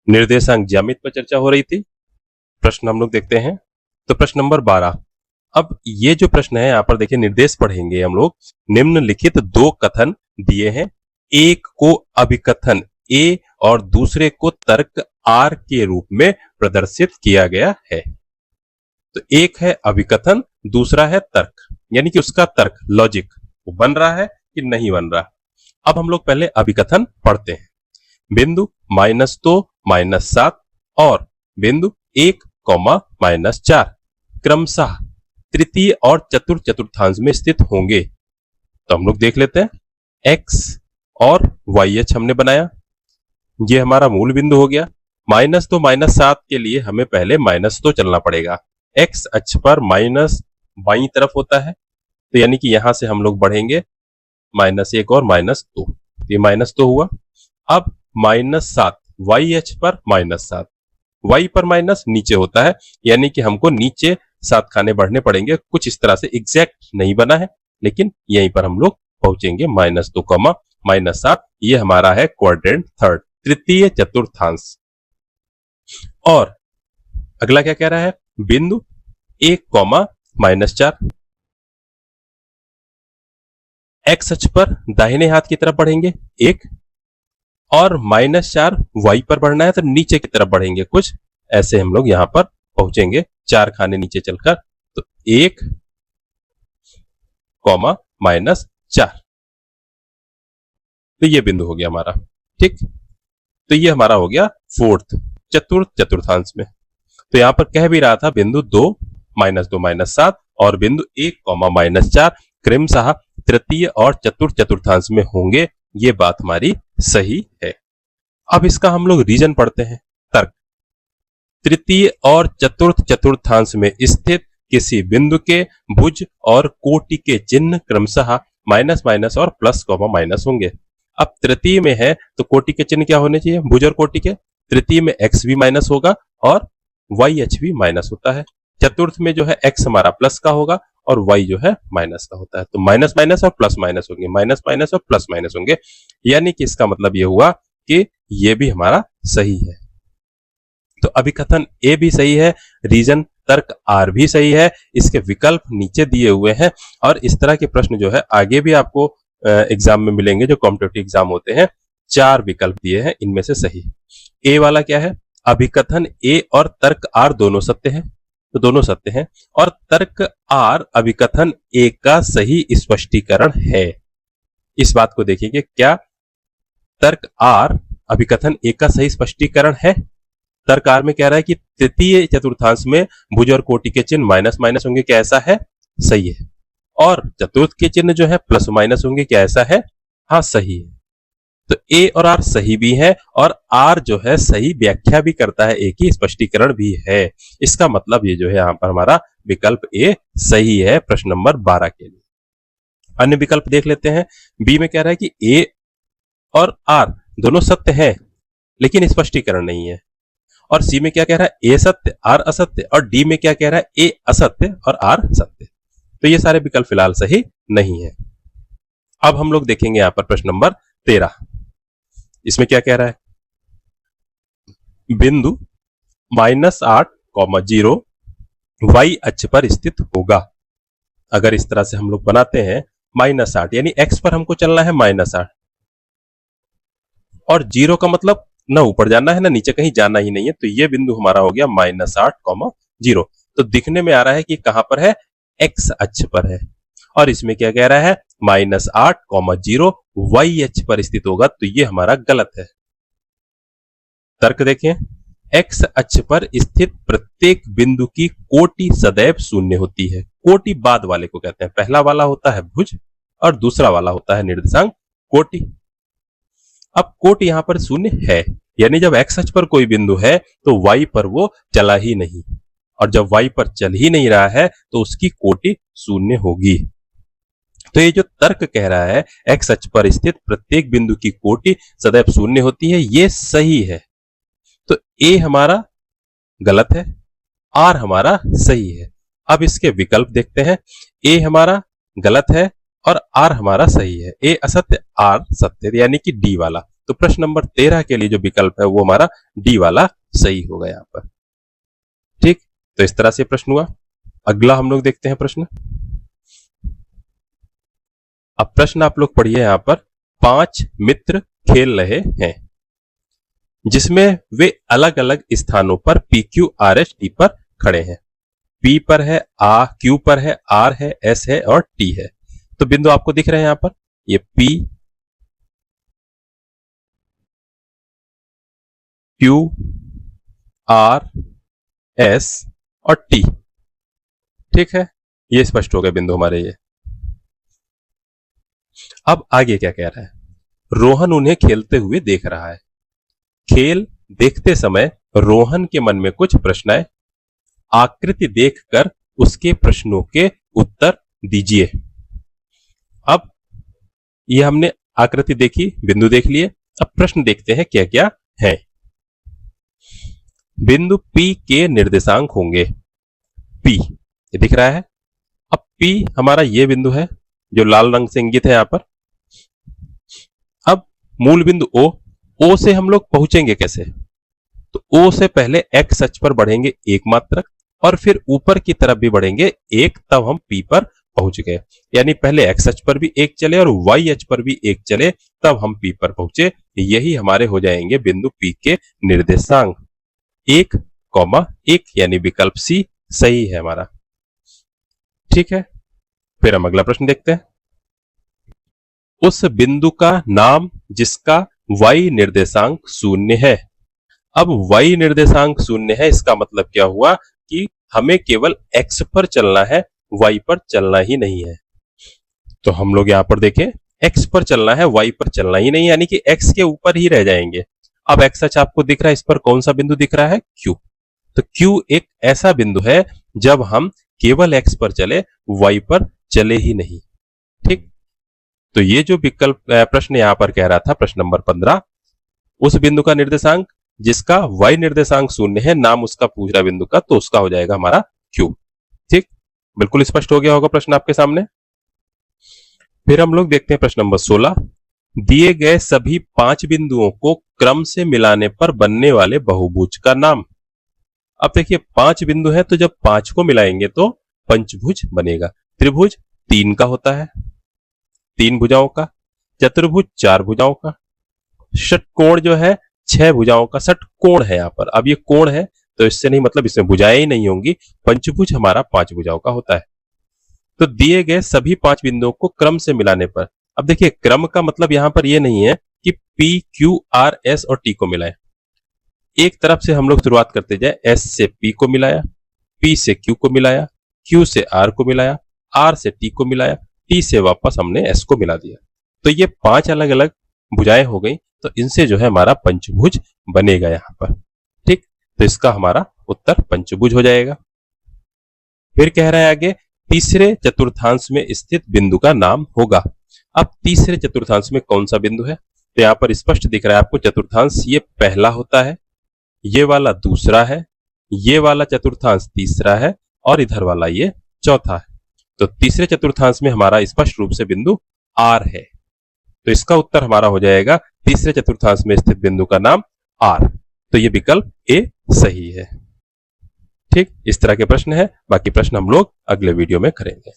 निर्देशांक ज्यामिति पर चर्चा हो रही थी। प्रश्न हम लोग देखते हैं। तो प्रश्न नंबर 12। अब ये जो प्रश्न है, यहां पर देखिए निर्देश पढ़ेंगे हम लोग। निम्नलिखित दो कथन दिए हैं, एक को अभिकथन ए और दूसरे को तर्क आर के रूप में प्रदर्शित किया गया है। तो एक है अभिकथन, दूसरा है तर्क, यानी कि उसका तर्क लॉजिक वो बन रहा है कि नहीं बन रहा। अब हम लोग पहले अभिकथन पढ़ते हैं। बिंदु -2 -7 और बिंदु 1, -4 क्रमशः तृतीय और चतुर्थांश में स्थित होंगे। तो हम लोग देख लेते हैं। x और YH हमने बनाया, ये हमारा मूल बिंदु हो गया। -2 -7 के लिए हमें पहले -2 चलना पड़ेगा। x अक्ष पर माइनस बाईं तरफ होता है, तो यानी कि यहां से हम लोग बढ़ेंगे -1 और -2, ये -2 हुआ। अब -7 y अक्ष पर -7, y पर माइनस नीचे होता है, यानी कि हमको नीचे 7 खाने बढ़ने पड़ेंगे। कुछ इस तरह से एग्जैक्ट नहीं बना है, लेकिन यहीं पर हम लोग पहुंचेंगे। -2, -7, ये हमारा है क्वाड्रेंट थर्ड, तृतीय चतुर्थांश। और अगला क्या कह रहा है? बिंदु 1, -4 x अक्ष पर दाहिने हाथ की तरफ बढ़ेंगे 1, और -4 y पर बढ़ना है तो नीचे की तरफ बढ़ेंगे कुछ ऐसे। हम लोग यहां पर पहुंचेंगे 4 खाने नीचे चलकर। तो 1, -4, तो ये बिंदु हो गया हमारा। ठीक, तो ये हमारा हो गया फोर्थ, चतुर्थांश में। तो यहां पर कह भी रहा था बिंदु 2, -2 -7 और बिंदु 1, -4 क्रमशः तृतीय और चतुर्थांश में होंगे। ये बात हमारी सही है। अब इसका हम लोग रीजन पढ़ते हैं। तर्क, तृतीय और चतुर्थांश में स्थित किसी बिंदु के भुज और कोटि के चिन्ह क्रमशः माइनस और प्लस माइनस होंगे। अब तृतीय में है तो कोटि के चिन्ह क्या होने चाहिए? भुज और कोटि के। तृतीय में x भी माइनस होगा और YH भी माइनस होता है। चतुर्थ में जो है x हमारा प्लस का होगा और y जो है माइनस का होता है। तो माइनस और प्लस माइनस होंगे, माइनस और प्लस माइनस होंगे, यानी कि इसका मतलब ये हुआ कि ये भी हमारा सही है। तो अभिकथन ए भी सही है, रीजन तर्क आर भी सही है। इसके विकल्प नीचे दिए हुए हैं और इस तरह के प्रश्न जो है आगे भी आपको एग्जाम में मिलेंगे, जो कॉम्पिटिटिव एग्जाम होते हैं। 4 विकल्प दिए हैं, इनमें से सही ए वाला क्या है? अभिकथन ए और तर्क आर दोनों सत्य हैं, तो दोनों सत्य हैं। और तर्क आर अभिकथन ए का सही स्पष्टीकरण है। इस बात को देखिए, क्या तर्क आर अभिकथन ए का सही स्पष्टीकरण है? तर्क आर में कह रहा है कि तृतीय चतुर्थांश में भुज और कोटि के चिन्ह माइनस होंगे, क्या ऐसा है? सही है। और चतुर्थ के चिन्ह जो है प्लस माइनस होंगे, क्या ऐसा है? हाँ, सही है। तो ए और आर सही भी है और आर जो है सही व्याख्या भी करता है, ए की स्पष्टीकरण भी है। इसका मतलब ये जो है यहां पर हमारा विकल्प ए सही है प्रश्न नंबर 12 के लिए। अन्य विकल्प देख लेते हैं। बी में कह रहा है कि ए और आर दोनों सत्य है लेकिन स्पष्टीकरण नहीं है। और सी में क्या कह रहा है? ए सत्य आर असत्य। और डी में क्या कह रहा है? ए असत्य और आर सत्य। तो ये सारे विकल्प फिलहाल सही नहीं है। अब हम लोग देखेंगे यहां पर प्रश्न नंबर 13। इसमें क्या कह रहा है? बिंदु -8, 0 y अक्ष पर स्थित होगा। अगर इस तरह से हम लोग बनाते हैं -8, यानी x पर हमको चलना है -8 और 0 का मतलब ना ऊपर जाना है ना नीचे, कहीं जाना ही नहीं है। तो ये बिंदु हमारा हो गया -8, 0। तो दिखने में आ रहा है कि कहां पर है? x अक्ष पर है। और इसमें क्या कह रहा है? -8, 0 y अक्ष पर स्थित होगा। तो ये हमारा गलत है। तर्क देखें, x अक्ष पर स्थित प्रत्येक बिंदु की कोटि सदैव शून्य होती है। कोटि बाद वाले को कहते हैं। पहला वाला होता है भुज और दूसरा वाला होता है निर्देशांक कोटि। अब कोटि यहां पर शून्य है, यानी जब x अक्ष पर कोई बिंदु है तो y पर वो चला ही नहीं, और जब y पर चल ही नहीं रहा है तो उसकी कोटि शून्य होगी। तो ये जो तर्क कह रहा है x अक्ष पर स्थित प्रत्येक बिंदु की कोटि सदैव शून्य होती है, ये सही है। तो ए हमारा गलत है, आर हमारा सही है। अब इसके विकल्प देखते हैं। ए हमारा गलत है और आर हमारा सही है। ए असत्य, आर सत्य, यानी कि डी वाला। तो प्रश्न नंबर 13 के लिए जो विकल्प है वो हमारा डी वाला सही होगा यहां पर। ठीक, तो इस तरह से प्रश्न हुआ। अगला हम लोग देखते हैं प्रश्न। अब प्रश्न आप लोग पढ़िए यहां पर, 5 मित्र खेल रहे हैं जिसमें वे अलग अलग स्थानों पर P Q R S T पर खड़े हैं। पी पर है, क्यू पर है, आर है, एस है और टी है। तो बिंदु आपको दिख रहे हैं यहां पर, ये पी, क्यू, आर, एस और टी। ठीक है, ये स्पष्ट हो गए बिंदु हमारे ये। अब आगे क्या कह रहा है, रोहन उन्हें खेलते हुए देख रहा है। खेल देखते समय रोहन के मन में कुछ प्रश्न आए, आकृति देखकर उसके प्रश्नों के उत्तर दीजिए। अब ये हमने आकृति देखी, बिंदु देख लिए, अब प्रश्न देखते हैं क्या क्या है। बिंदु P के निर्देशांक होंगे, P ये दिख रहा है। अब P हमारा ये बिंदु है जो लाल रंग से इंगित है यहां पर। अब मूल बिंदु O से हम लोग पहुंचेंगे कैसे, तो O से पहले x अक्ष पर बढ़ेंगे एक मात्रक और फिर ऊपर की तरफ भी बढ़ेंगे एक, तब हम P पर पहुंच गए। यानी पहले x अक्ष पर भी एक चले और y अक्ष पर भी एक चले, तब हम P पर पहुंचे। यही हमारे हो जाएंगे बिंदु P के निर्देशांक 1,1, यानी विकल्प C सही है हमारा। ठीक है, फिर हम अगला प्रश्न देखते हैं। उस बिंदु का नाम जिसका y निर्देशांक 0 है। अब y निर्देशांक 0 है, इसका मतलब क्या हुआ कि हमें केवल x पर चलना है, y पर चलना ही नहीं है। तो हम लोग यहां पर देखें, x पर चलना है, y पर चलना ही नहीं, यानी कि x के ऊपर ही रह जाएंगे। अब x अक्ष आपको दिख रहा है, इस पर कौन सा बिंदु दिख रहा है, q। तो q एक ऐसा बिंदु है जब हम केवल x पर चले, y पर चले ही नहीं। ठीक, तो ये जो विकल्प प्रश्न यहां पर कह रहा था, प्रश्न नंबर 15, उस बिंदु का निर्देशांक जिसका y निर्देशांक 0 है, नाम उसका पूछ रहा बिंदु का, तो उसका हो जाएगा हमारा q। ठीक, बिल्कुल स्पष्ट हो गया होगा प्रश्न आपके सामने। फिर हम लोग देखते हैं प्रश्न नंबर 16, दिए गए सभी 5 बिंदुओं को क्रम से मिलाने पर बनने वाले बहुभुज का नाम। अब देखिए 5 बिंदु है, तो जब 5 को मिलाएंगे तो पंचभुज बनेगा। त्रिभुज 3 का होता है, 3 भुजाओं का। चतुर्भुज 4 भुजाओं का। षटकोण जो है 6 भुजाओं का। षटकोण है यहां पर, अब ये कोण है तो इससे नहीं मतलब इसमें भुजाएं ही नहीं होंगी। पंचभुज हमारा 5 भुजाओं का होता है। तो दिए गए सभी 5 बिंदुओं को क्रम से मिलाने पर, अब देखिए क्रम का मतलब यहां पर यह नहीं है कि P, Q, R, S और T को मिलाएं। एक तरफ से हम लोग शुरुआत करते जाए, S से P को मिलाया, P से Q को मिलाया, Q से R को मिलाया, R से T को मिलाया, T से वापस हमने S को मिला दिया। तो ये 5 अलग अलग भुजाएं हो गई, तो इनसे जो है हमारा पंचभुज बनेगा यहां पर। ठीक, तो इसका हमारा उत्तर पंचभुज हो जाएगा। फिर कह रहा है आगे, तीसरे चतुर्थांश में स्थित बिंदु का नाम होगा। अब तीसरे चतुर्थांश में कौन सा बिंदु है, तो यहां पर स्पष्ट दिख रहा है आपको, चतुर्थांश ये पहला होता है, ये वाला दूसरा है, ये वाला चतुर्थांश तीसरा है और इधर वाला ये चौथा है। तो तीसरे चतुर्थांश में हमारा स्पष्ट रूप से बिंदु R है। तो इसका उत्तर हमारा हो जाएगा तीसरे चतुर्थांश में स्थित बिंदु का नाम R। तो ये विकल्प A सही है। ठीक, इस तरह के प्रश्न है। बाकी प्रश्न हम लोग अगले वीडियो में करेंगे।